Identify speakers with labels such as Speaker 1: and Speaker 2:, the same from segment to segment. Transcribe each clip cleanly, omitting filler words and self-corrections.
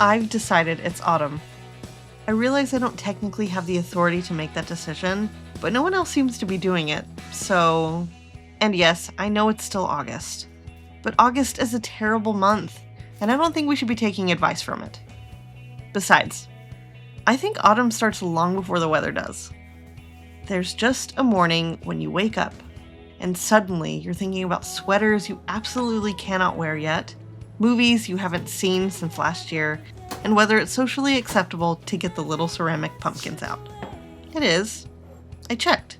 Speaker 1: I've decided it's autumn. I realize I don't technically have the authority to make that decision, but no one else seems to be doing it, so... And yes, I know it's still August. But August is a terrible month, and I don't think we should be taking advice from it. Besides, I think autumn starts long before the weather does. There's just a morning when you wake up, and suddenly you're thinking about sweaters you absolutely cannot wear yet, movies you haven't seen since last year, and whether it's socially acceptable to get the little ceramic pumpkins out. It is. I checked.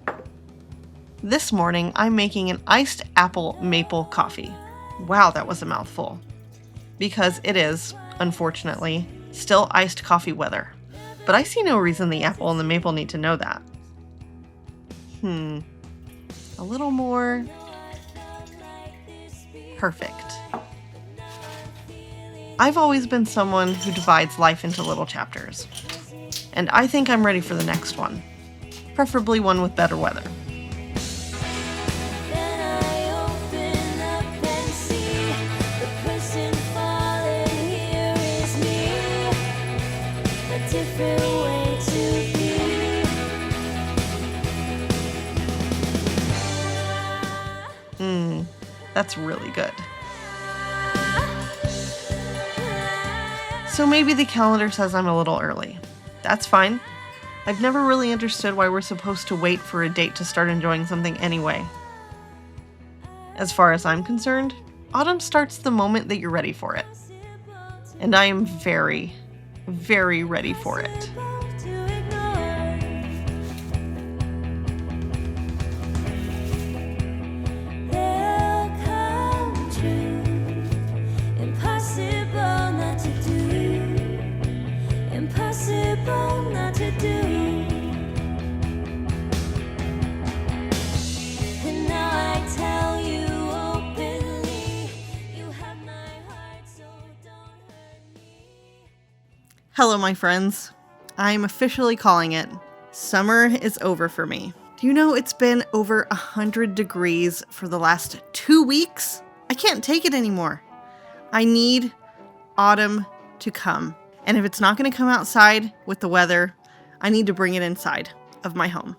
Speaker 1: This morning, I'm making an iced apple maple coffee. Wow, that was a mouthful. Because it is, unfortunately, still iced coffee weather. But I see no reason the apple and the maple need to know that. A little more... perfect. I've always been someone who divides life into little chapters. And I think I'm ready for the next one. Preferably one with better weather. That's really good. So maybe the calendar says I'm a little early. That's fine. I've never really understood why we're supposed to wait for a date to start enjoying something anyway. As far as I'm concerned, autumn starts the moment that you're ready for it. And I am very, very ready for it. Hello, my friends. I'm officially calling it. Summer is over for me. Do you know it's been over 100 degrees for the last 2 weeks? I can't take it anymore. I need autumn to come. And if it's not going to come outside with the weather, I need to bring it inside of my home.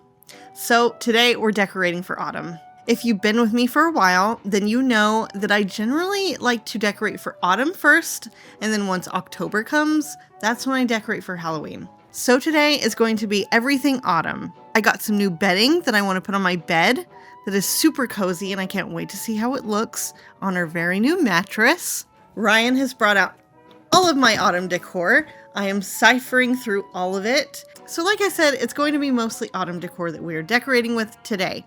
Speaker 1: So today we're decorating for autumn. If you've been with me for a while, then you know that I generally like to decorate for autumn first, and then once October comes, that's when I decorate for Halloween. So today is going to be everything autumn. I got some new bedding that I want to put on my bed that is super cozy, and I can't wait to see how it looks on our very new mattress. Ryan has brought out all of my autumn decor. I am ciphering through all of it. So like I said, it's going to be mostly autumn decor that we are decorating with today.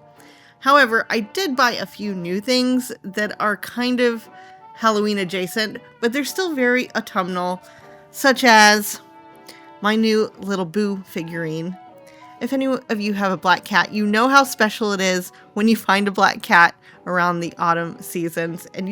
Speaker 1: However, I did buy a few new things that are kind of Halloween adjacent, but they're still very autumnal, such as my new little Boo figurine. If any of you have a black cat, you know how special it is when you find a black cat around the autumn seasons, and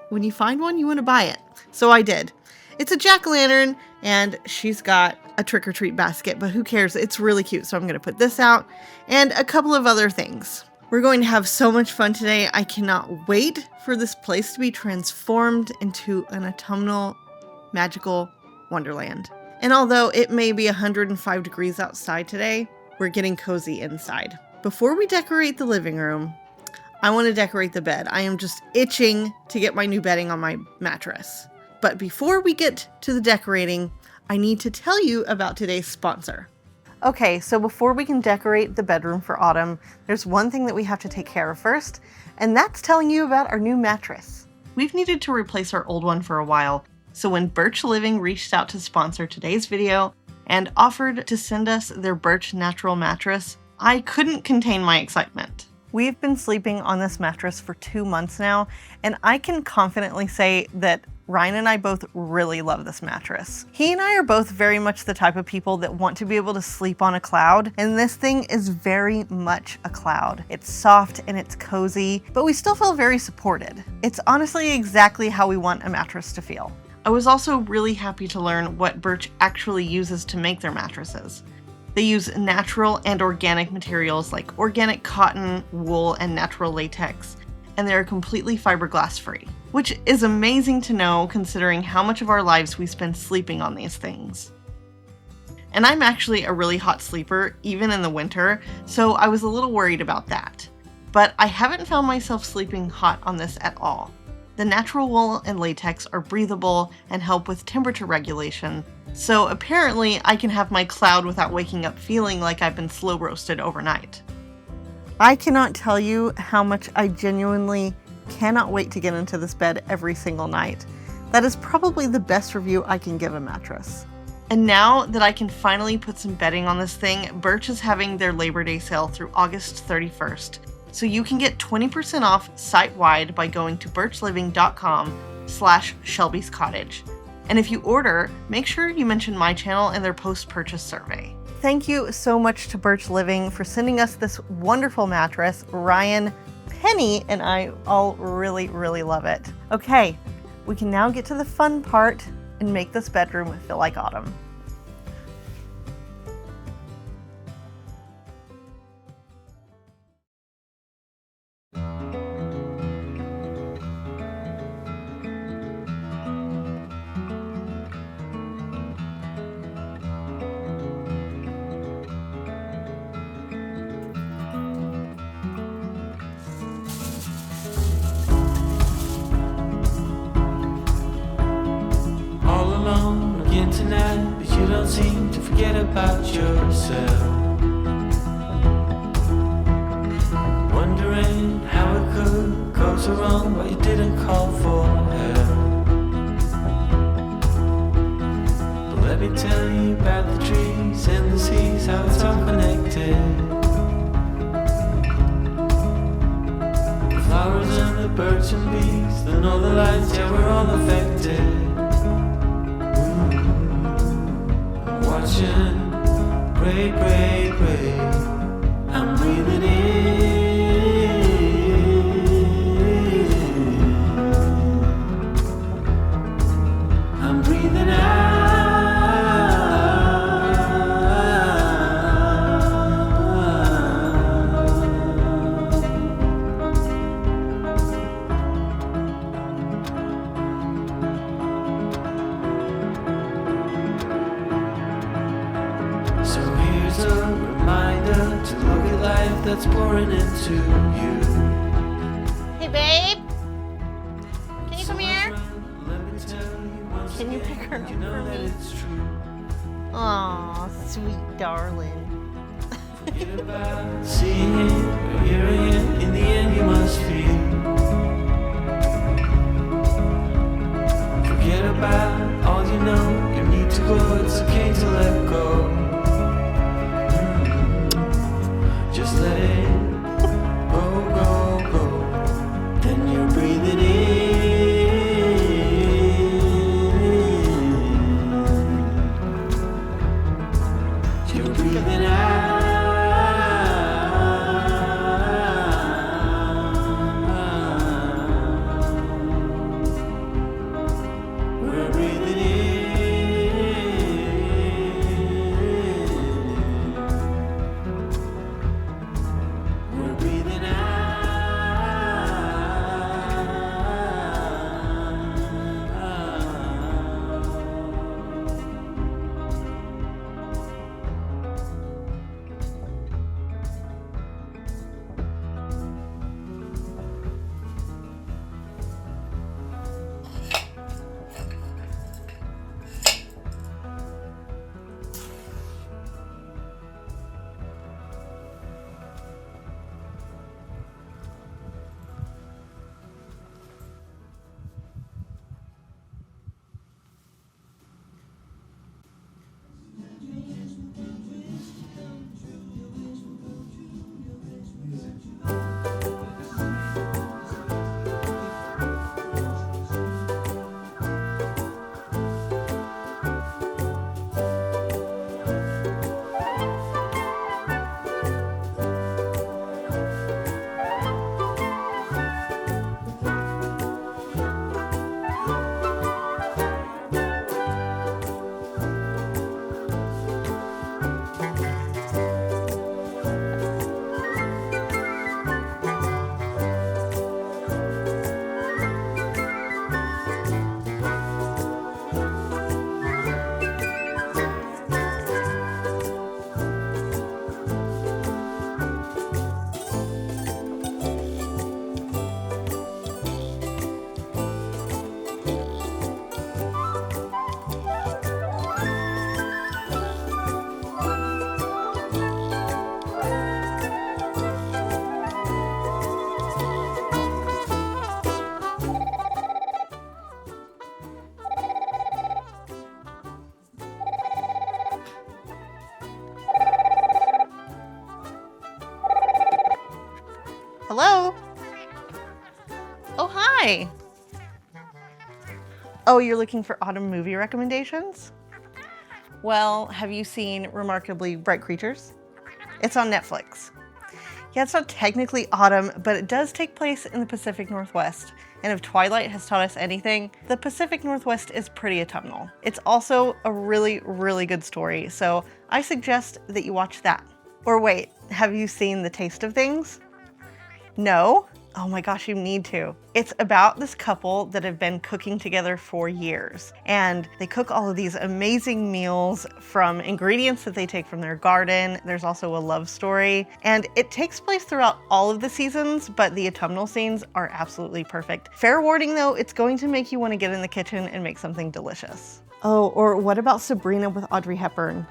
Speaker 1: when you find one, you want to buy it. So I did. It's a jack-o'-lantern, and she's got a trick-or-treat basket, but who cares? It's really cute, so I'm going to put this out, and a couple of other things. We're going to have so much fun today. I cannot wait for this place to be transformed into an autumnal, magical wonderland. And although it may be 105 degrees outside today, we're getting cozy inside. Before we decorate the living room, I want to decorate the bed. I am just itching to get my new bedding on my mattress. But before we get to the decorating, I need to tell you about today's sponsor. Okay, so before we can decorate the bedroom for autumn, there's one thing that we have to take care of first, and that's telling you about our new mattress. We've needed to replace our old one for a while, so when Birch Living reached out to sponsor today's video and offered to send us their Birch Natural mattress, I couldn't contain my excitement. We've been sleeping on this mattress for 2 months now, and I can confidently say that Ryan and I both really love this mattress. He and I are both very much the type of people that want to be able to sleep on a cloud, and this thing is very much a cloud. It's soft and it's cozy, but we still feel very supported. It's honestly exactly how we want a mattress to feel. I was also really happy to learn what Birch actually uses to make their mattresses. They use natural and organic materials like organic cotton, wool, and natural latex, and they're completely fiberglass free. which is amazing to know considering how much of our lives we spend sleeping on these things. And I'm actually a really hot sleeper, even in the winter, so I was a little worried about that. But I haven't found myself sleeping hot on this at all. The natural wool and latex are breathable and help with temperature regulation, so apparently I can have my cloud without waking up feeling like I've been slow roasted overnight. I cannot tell you how much I genuinely cannot wait to get into this bed every single night. That is probably the best review I can give a mattress. And now that I can finally put some bedding on this thing, Birch is having their Labor Day sale through August 31st. So you can get 20% off site-wide by going to birchliving.com/Shelby's Cottage. And if you order, make sure you mention my channel in their post-purchase survey. Thank you so much to Birch Living for sending us this wonderful mattress. Ryan, Penny, and I all really, really love it. Okay, we can now get to the fun part and make this bedroom feel like autumn.
Speaker 2: Tonight, but you don't seem to forget about yourself. Wondering how it could go so wrong, but you didn't call for help. But let me tell you about the trees and the seas, how it's all connected. The flowers and the birds and bees, the northern lights, yeah, we're all affected. Watching, pray, pray, pray. I'm breathing in. I'm breathing out. That's pouring into you.
Speaker 1: Hey babe, can you come here? Can you pick her up for me? Aw, sweet darling.
Speaker 2: Seeing it or hearing it, in the end you must feel. Forget about all you know, you need to go, it's okay to let go. Just let it go, go, go. Then you're breathing in. You're breathing out. We're breathing in.
Speaker 1: Hello? Oh, hi. Oh, you're looking for autumn movie recommendations? Well, have you seen Remarkably Bright Creatures? It's on Netflix. Yeah, it's not technically autumn, but it does take place in the Pacific Northwest. And if Twilight has taught us anything, the Pacific Northwest is pretty autumnal. It's also a really, really good story, so I suggest that you watch that. Or wait, have you seen The Taste of Things? No? Oh my gosh, you need to. It's about this couple that have been cooking together for years, and they cook all of these amazing meals from ingredients that they take from their garden. There's also a love story, and it takes place throughout all of the seasons, but the autumnal scenes are absolutely perfect. Fair warning though, it's going to make you want to get in the kitchen and make something delicious. Oh, or what about Sabrina with Audrey Hepburn?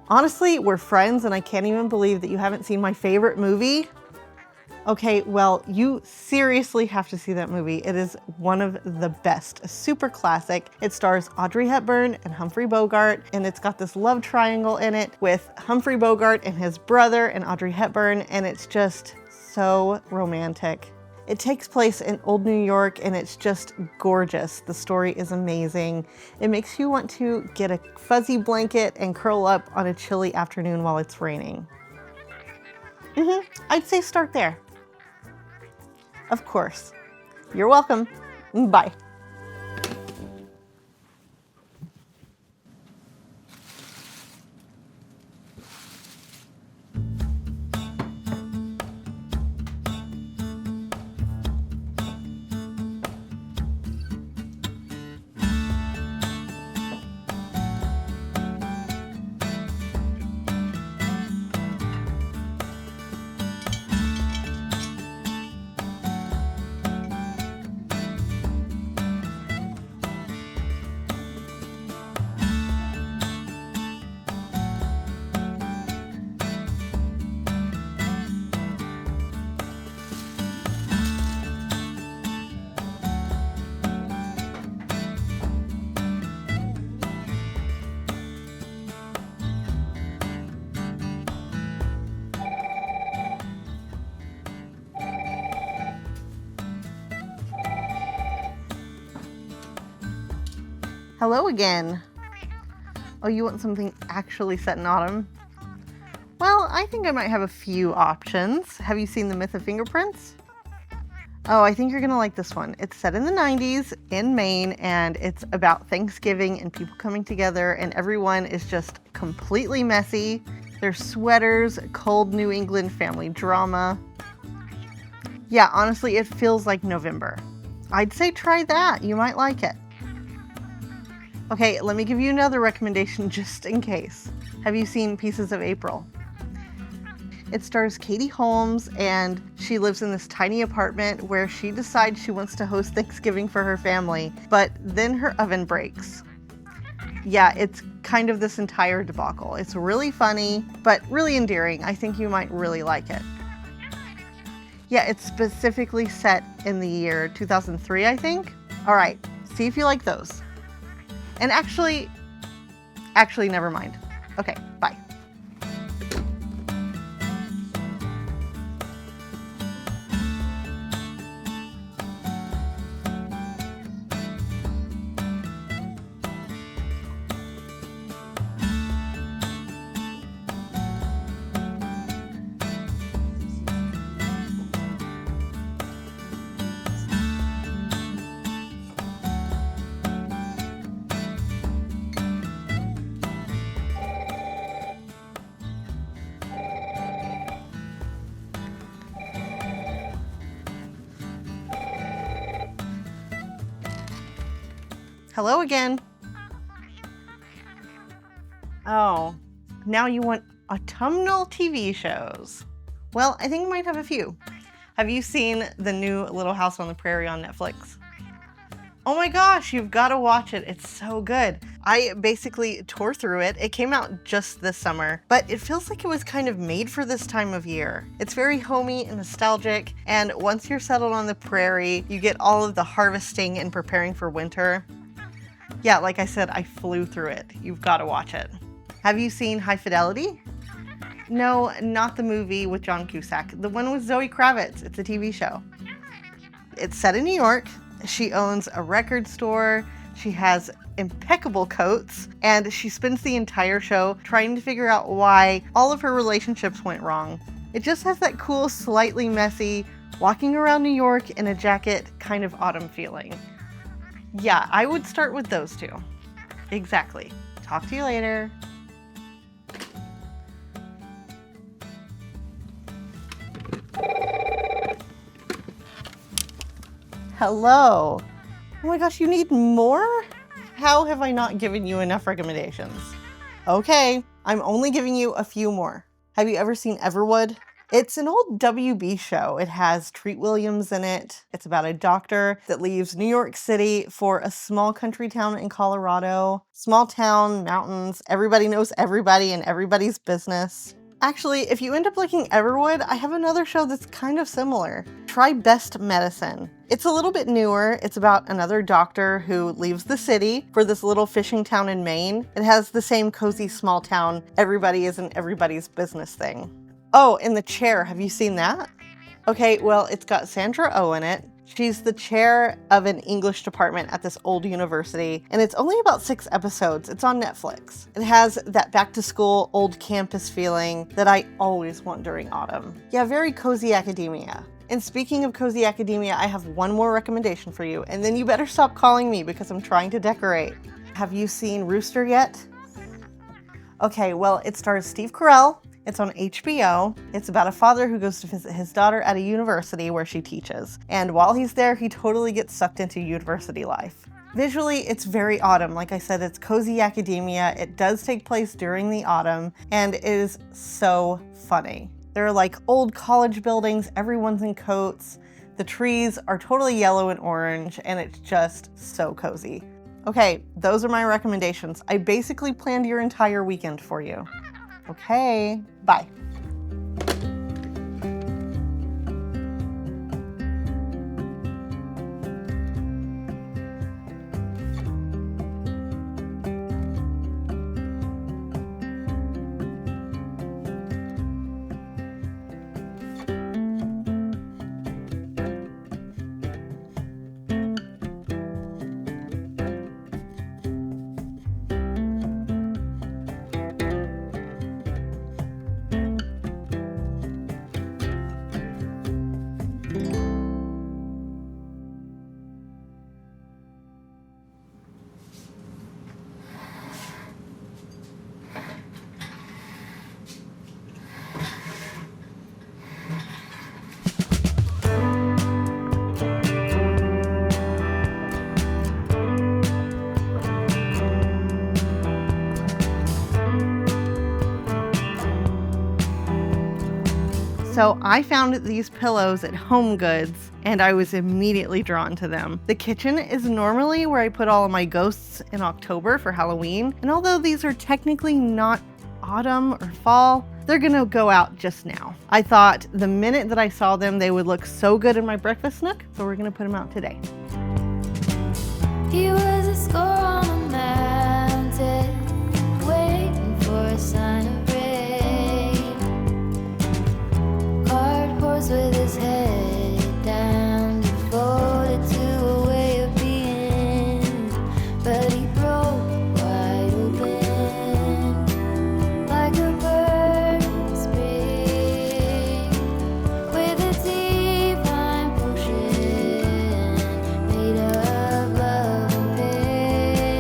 Speaker 1: Honestly, we're friends and I can't even believe that you haven't seen my favorite movie. Okay, well, you seriously have to see that movie. It is one of the best, a super classic. It stars Audrey Hepburn and Humphrey Bogart, and it's got this love triangle in it with Humphrey Bogart and his brother and Audrey Hepburn, and it's just so romantic. It takes place in Old New York, and it's just gorgeous. The story is amazing. It makes you want to get a fuzzy blanket and curl up on a chilly afternoon while it's raining. I'd say start there. Of course. You're welcome. Bye. Hello again. Oh, you want something actually set in autumn? Well, I think I might have a few options. Have you seen The Myth of Fingerprints? Oh, I think you're gonna like this one. It's set in the 90s in Maine, and it's about Thanksgiving and people coming together, and everyone is just completely messy. There's sweaters, cold New England family drama. Yeah, honestly, it feels like November. I'd say try that. You might like it. Okay, let me give you another recommendation just in case. Have you seen Pieces of April? It stars Katie Holmes, and she lives in this tiny apartment where she decides she wants to host Thanksgiving for her family, but then her oven breaks. Yeah, it's kind of this entire debacle. It's really funny, but really endearing. I think you might really like it. Yeah, it's specifically set in the year 2003, I think. All right, see if you like those. And actually, never mind. Okay, bye. Hello again. Oh, now you want autumnal TV shows. Well, I think I might have a few. Have you seen the new Little House on the Prairie on Netflix? Oh my gosh, you've got to watch it. It's so good. I basically tore through it. It came out just this summer, but it feels like it was kind of made for this time of year. It's very homey and nostalgic, and once you're settled on the prairie, you get all of the harvesting and preparing for winter. Yeah, like I said, I flew through it. You've got to watch it. Have you seen High Fidelity? No, not the movie with John Cusack. The one with Zoe Kravitz. It's a TV show. It's set in New York. She owns a record store. She has impeccable coats, and she spends the entire show trying to figure out why all of her relationships went wrong. It just has that cool, slightly messy, walking around New York in a jacket kind of autumn feeling. Yeah, I would start with those two. Exactly. Talk to you later. Hello. Oh my gosh, you need more? How have I not given you enough recommendations? Okay, I'm only giving you a few more. Have you ever seen Everwood? It's an old WB show. It has Treat Williams in it. It's about a doctor that leaves New York City for a small country town in Colorado. Small town, mountains, everybody knows everybody and everybody's business. Actually, if you end up liking Everwood, I have another show that's kind of similar. Try Best Medicine. It's a little bit newer. It's about another doctor who leaves the city for this little fishing town in Maine. It has the same cozy small town, everybody is in everybody's business thing. Oh, and The Chair, have you seen that? Okay, well, it's got Sandra Oh in it. She's the chair of an English department at this old university, and it's only about 6 episodes. It's on Netflix. It has that back-to-school old campus feeling that I always want during autumn. Yeah, very cozy academia. And speaking of cozy academia, I have one more recommendation for you, and then you better stop calling me because I'm trying to decorate. Have you seen Rooster yet? Okay, well, it stars Steve Carell. It's on HBO. It's about a father who goes to visit his daughter at a university where she teaches. And while he's there, he totally gets sucked into university life. Visually, it's very autumn. Like I said, it's cozy academia. It does take place during the autumn, and it is so funny. There are like old college buildings, everyone's in coats. The trees are totally yellow and orange, and it's just so cozy. Okay, those are my recommendations. I basically planned your entire weekend for you. Okay, bye. So I found these pillows at Home Goods, and I was immediately drawn to them. The kitchen is normally where I put all of my ghosts in October for Halloween, and although these are technically not autumn or fall, they're gonna go out just now. I thought the minute that I saw them, they would look so good in my breakfast nook, so we're gonna put them out today.
Speaker 3: He was a score on a mountain, waiting for a sign of rain. Card horse with his head down, devoted to a way of being, but he broke wide open, like a bird in spring, with a divine potion made of love and pain.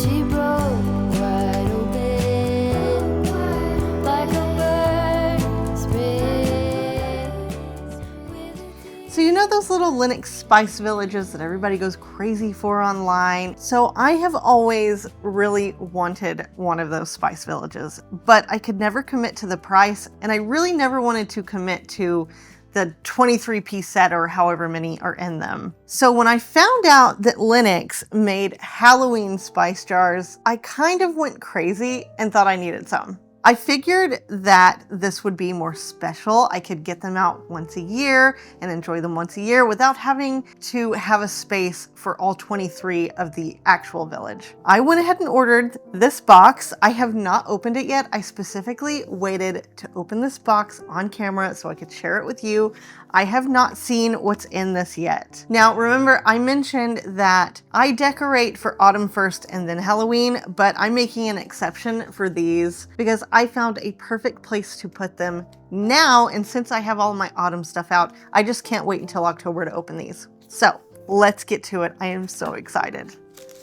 Speaker 3: She broke wide open like a bird spread.
Speaker 1: So you know those little Lenox Spice Villages that everybody goes crazy for online? So I have always really wanted one of those Spice Villages, but I could never commit to the price, and I really never wanted to commit to the 23-piece set or however many are in them. So when I found out that Lenox made Halloween spice jars, I kind of went crazy and thought I needed some. I figured that this would be more special. I could get them out once a year and enjoy them once a year without having to have a space for all 23 of the actual village. I went ahead and ordered this box. I have not opened it yet. I specifically waited to open this box on camera so I could share it with you. I have not seen what's in this yet. Now, remember, I mentioned that I decorate for autumn first and then Halloween, but I'm making an exception for these because I found a perfect place to put them now. And since I have all my autumn stuff out, I just can't wait until October to open these. So let's get to it. I am so excited.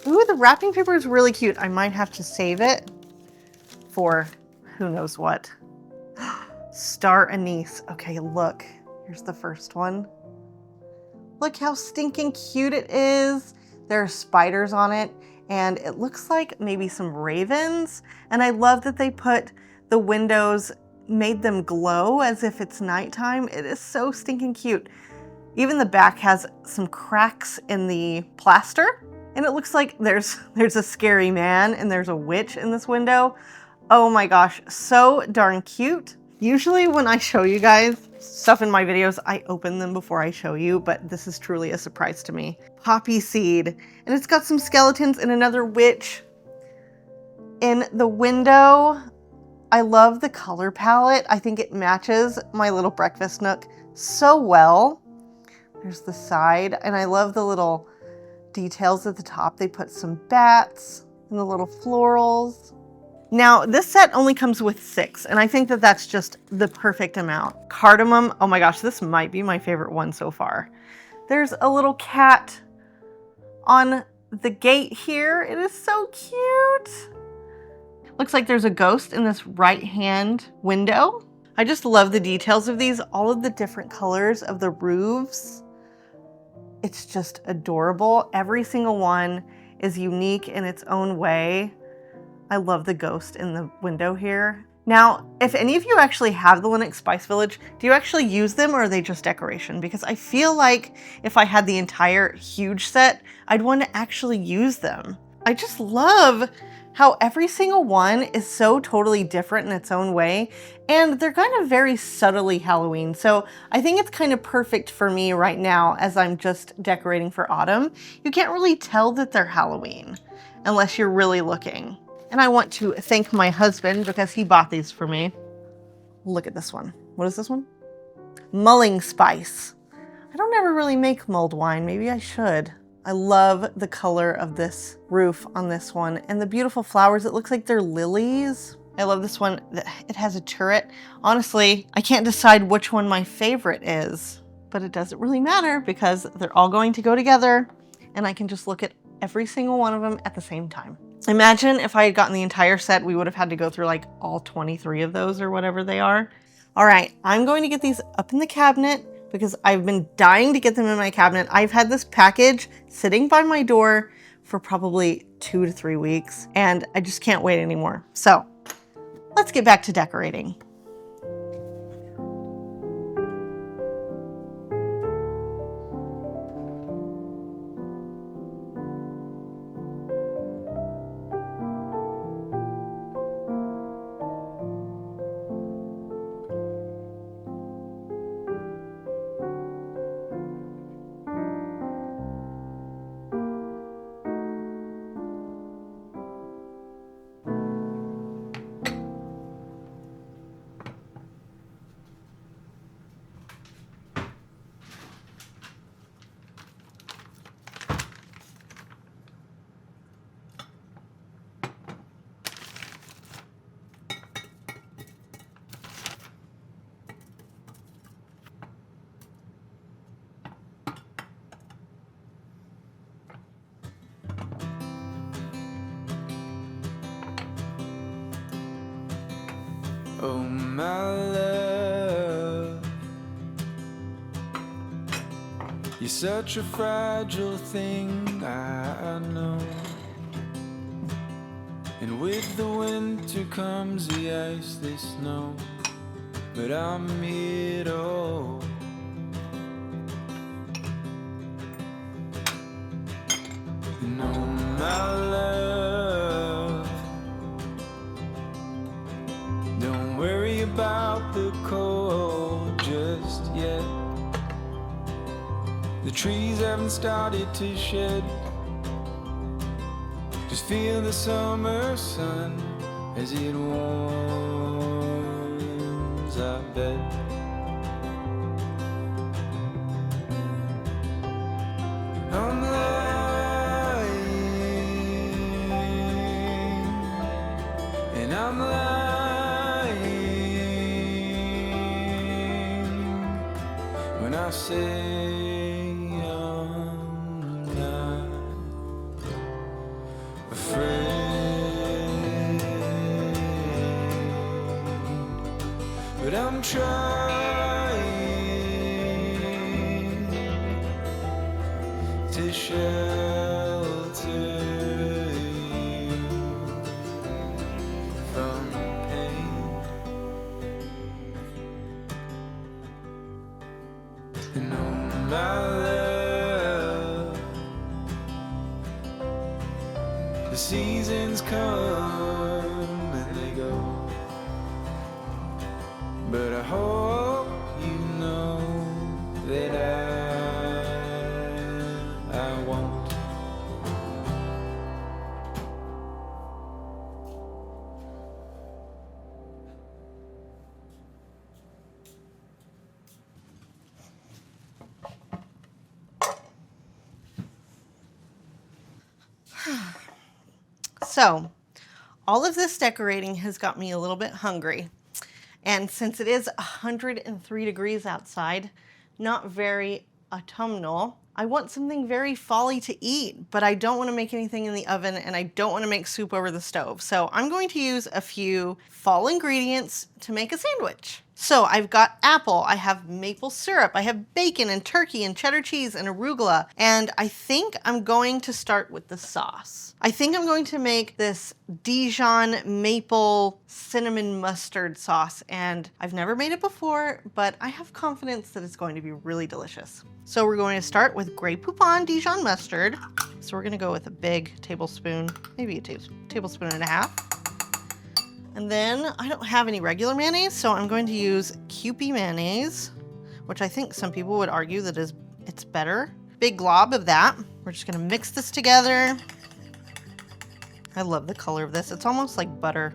Speaker 1: Ooh, the wrapping paper is really cute. I might have to save it for who knows what. Star anise. Okay, look. Here's the first one. Look how stinking cute it is. There are spiders on it, and it looks like maybe some ravens. And I love that they put the windows, made them glow as if it's nighttime. It is so stinking cute. Even the back has some cracks in the plaster, and it looks like there's a scary man and there's a witch in this window. Oh my gosh, so darn cute. Usually when I show you guys stuff in my videos, I open them before I show you, but this is truly a surprise to me. Poppy seed, and it's got some skeletons and another witch in the window. I love the color palette. I think it matches my little breakfast nook so well. There's the side, and I love the little details at the top. They put some bats and the little florals. Now, this set only comes with 6, and I think that that's just the perfect amount. Cardamom, oh my gosh, this might be my favorite one so far. There's a little cat on the gate here. It is so cute. Looks like there's a ghost in this right-hand window. I just love the details of these, all of the different colors of the roofs. It's just adorable. Every single one is unique in its own way. I love the ghost in the window here. Now, if any of you actually have the Lenox Spice Village, do you actually use them or are they just decoration? Because I feel like if I had the entire huge set, I'd want to actually use them. I just love how every single one is so totally different in its own way, and they're kind of very subtly Halloween. So I think it's kind of perfect for me right now as I'm just decorating for autumn. You can't really tell that they're Halloween unless you're really looking. And I want to thank my husband because he bought these for me. Look at this one. What is this one? Mulling spice. I don't ever really make mulled wine. Maybe I should. I love the color of this roof on this one and the beautiful flowers. It looks like they're lilies. I love this one. It has a turret. Honestly, I can't decide which one my favorite is, but it doesn't really matter because they're all going to go together and I can just look at every single one of them at the same time. Imagine if I had gotten the entire set, we would have had to go through like all 23 of those or whatever they are. All right, I'm going to get these up in the cabinet because I've been dying to get them in my cabinet. I've had this package sitting by my door for probably 2 to 3 weeks and I just can't wait anymore. So let's get back to decorating.
Speaker 2: Oh my love, you're such a fragile thing, I know. And with the winter comes the ice, the snow, but I'm here to hold. And oh my love, don't worry about the cold just yet. The trees haven't started to shed. Just feel the summer sun as it warms our bed. I'm lying, and I'm lying when I say but I'm trying to shelter you from pain. And oh my love, the seasons come and they go, but I hope you know that I won't.
Speaker 1: So, all of this decorating has got me a little bit hungry. And since it is 103 degrees outside, not very autumnal, I want something very fall-y to eat, but I don't want to make anything in the oven and I don't want to make soup over the stove. So I'm going to use a few fall ingredients to make a sandwich. So I've got apple, I have maple syrup, I have bacon and turkey and cheddar cheese and arugula. And I think I'm going to start with the sauce. I think I'm going to make this Dijon maple cinnamon mustard sauce. And I've never made it before, but I have confidence that it's going to be really delicious. So we're going to start with Grey Poupon Dijon mustard. So we're going to go with a big tablespoon, maybe a tablespoon and a half. And then I don't have any regular mayonnaise, so I'm going to use Kewpie mayonnaise, which I think some people would argue that it's better. Big glob of that. We're just gonna mix this together. I love the color of this. It's almost like butter.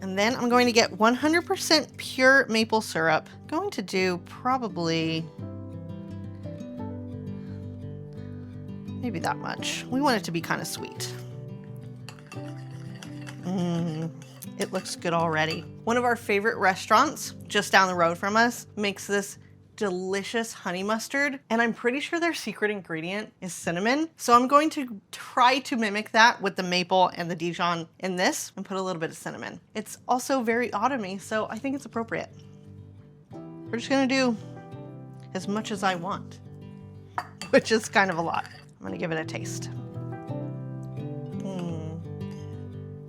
Speaker 1: And then I'm going to get 100% pure maple syrup. I'm going to do probably maybe that much. We want it to be kind of sweet. It looks good already. One of our favorite restaurants just down the road from us makes this delicious honey mustard, and I'm pretty sure their secret ingredient is cinnamon. So I'm going to try to mimic that with the maple and the Dijon in this and put a little bit of cinnamon. It's also very autumny, so I think it's appropriate. We're just gonna do as much as I want, which is kind of a lot. I'm gonna give it a taste.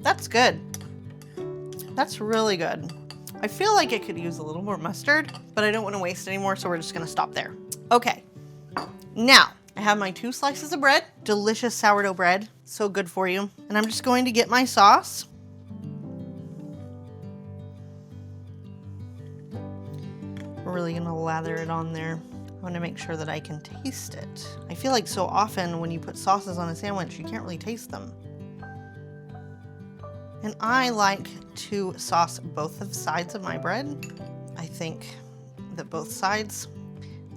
Speaker 1: That's good. That's really good. I feel like it could use a little more mustard, but I don't want to waste any more, so we're just gonna stop there. Okay, now I have my 2 slices of bread, delicious sourdough bread, so good for you. And I'm just going to get my sauce. We're really gonna lather it on there. I want to make sure that I can taste it. I feel like so often when you put sauces on a sandwich, you can't really taste them. And I like to sauce both of sides of my bread. I think that both sides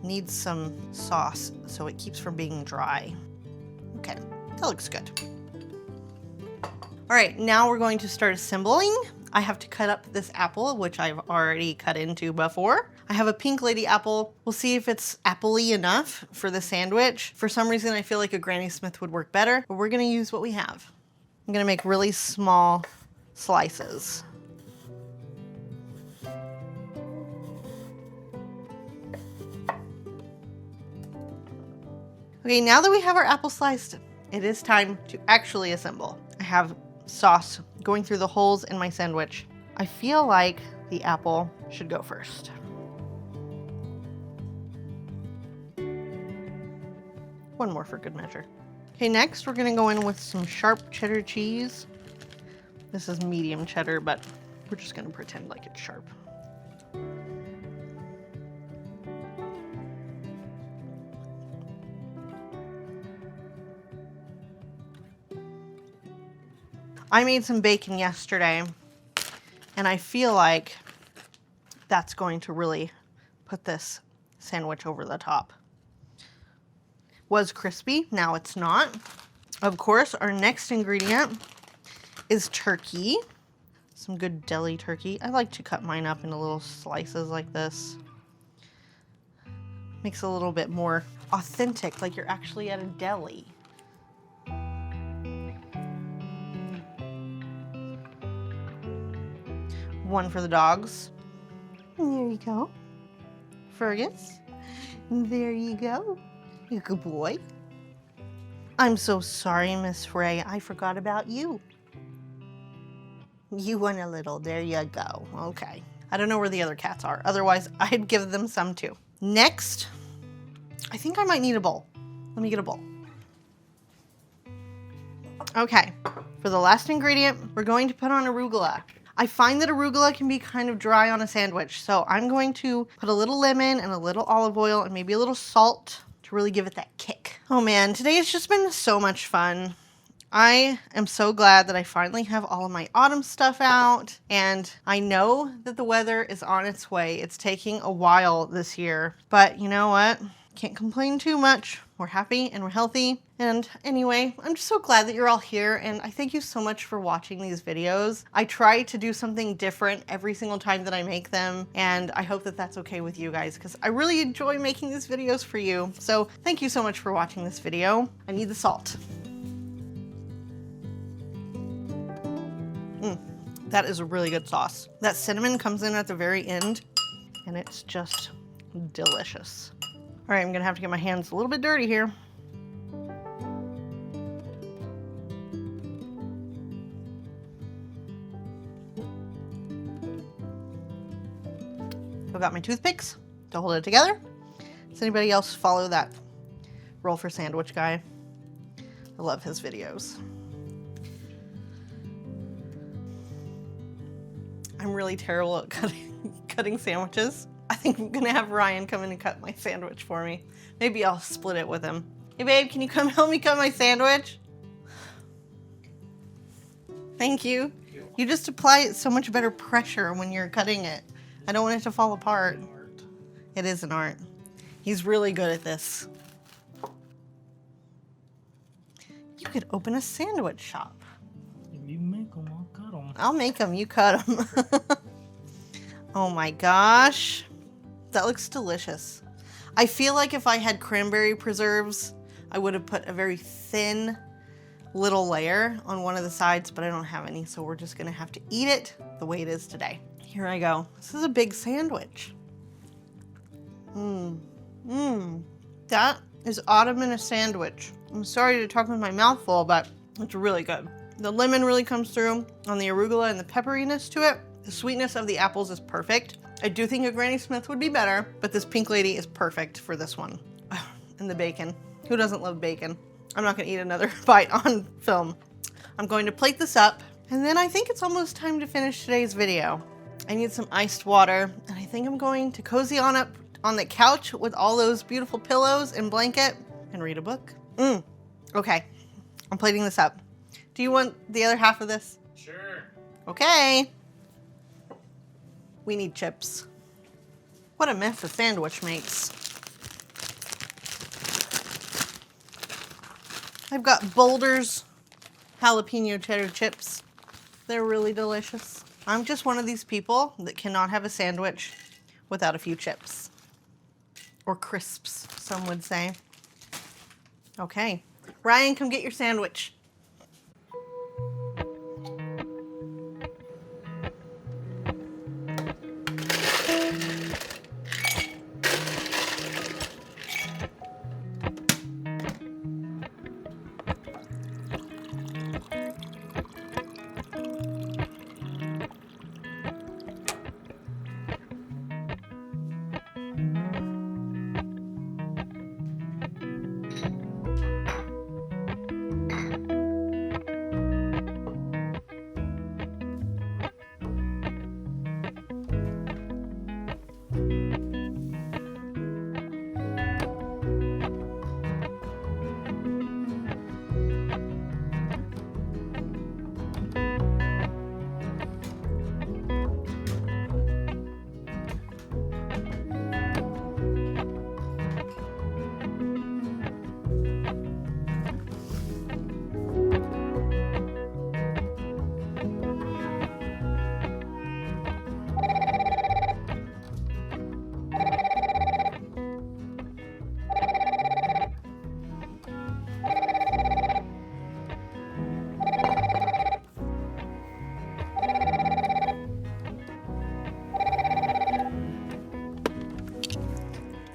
Speaker 1: need some sauce so it keeps from being dry. Okay, that looks good. All right, now we're going to start assembling. I have to cut up this apple, which I've already cut into before. I have a pink lady apple. We'll see if it's apple-y enough for the sandwich. For some reason, I feel like a Granny Smith would work better, but we're gonna use what we have. I'm gonna make really small slices. Okay, now that we have our apple sliced, it is time to actually assemble. I have sauce going through the holes in my sandwich. I feel like the apple should go first. One more for good measure. Okay, next we're gonna go in with some sharp cheddar cheese. This is medium cheddar, but we're just gonna pretend like it's sharp. I made some bacon yesterday, and I feel like that's going to really put this sandwich over the top. Was crispy, now it's not. Of course, our next ingredient is turkey. Some good deli turkey. I like to cut mine up into little slices like this. Makes it a little bit more authentic, like you're actually at a deli. One for the dogs. There you go. Fergus. There you go. You good boy. I'm so sorry, Miss Ray. I forgot about you. You want a little. There you go. Okay. I don't know where the other cats are. Otherwise, I'd give them some too. Next, I think I might need a bowl. Let me get a bowl. Okay. For the last ingredient, we're going to put on arugula. I find that arugula can be kind of dry on a sandwich, so I'm going to put a little lemon and a little olive oil and maybe a little salt to really give it that kick. Oh man, today has just been so much fun. I am so glad that I finally have all of my autumn stuff out, and I know that the weather is on its way. It's taking a while this year, but you know what? Can't complain too much. We're happy and we're healthy. And anyway, I'm just so glad that you're all here, and I thank you so much for watching these videos. I try to do something different every single time that I make them, and I hope that that's okay with you guys, because I really enjoy making these videos for you. So thank you so much for watching this video. I need the salt. That is a really good sauce. That cinnamon comes in at the very end, and it's just delicious. All right, I'm gonna have to get my hands a little bit dirty here. I've got my toothpicks to hold it together. Does anybody else follow that roll for sandwich guy? I love his videos. I'm really terrible at cutting sandwiches. I think I'm gonna have Ryan come in and cut my sandwich for me. Maybe I'll split it with him. Hey babe, can you come help me cut my sandwich? Thank you. You just apply so much better pressure when you're cutting it. I don't want it to fall apart. It is an art. He's really good at this. You could open a sandwich shop.
Speaker 4: If you make them, I'll cut them.
Speaker 1: I'll make them, you cut them. Oh my gosh. That looks delicious. I feel like if I had cranberry preserves, I would have put a very thin little layer on one of the sides, but I don't have any, so we're just gonna have to eat it the way it is today. Here I go. This is a big sandwich. That is autumn in a sandwich. I'm sorry to talk with my mouth full, but it's really good. The lemon really comes through on the arugula and the pepperiness to it. The sweetness of the apples is perfect. I do think a Granny Smith would be better, but this Pink Lady is perfect for this one. And the bacon. Who doesn't love bacon? I'm not gonna eat another bite on film. I'm going to plate this up, and then I think it's almost time to finish today's video. I need some iced water, and I think I'm going to cozy on up on the couch with all those beautiful pillows and blanket and read a book. Okay, I'm plating this up. Do you want the other half of this?
Speaker 4: Sure.
Speaker 1: Okay. We need chips. What a mess a sandwich makes. I've got Boulder's jalapeno cheddar chips. They're really delicious. I'm just one of these people that cannot have a sandwich without a few chips. Or crisps, some would say. Okay. Ryan, come get your sandwich.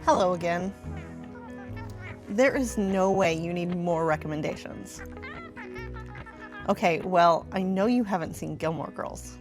Speaker 1: Hello again. There is no way you need more recommendations. Okay, well, I know you haven't seen Gilmore Girls.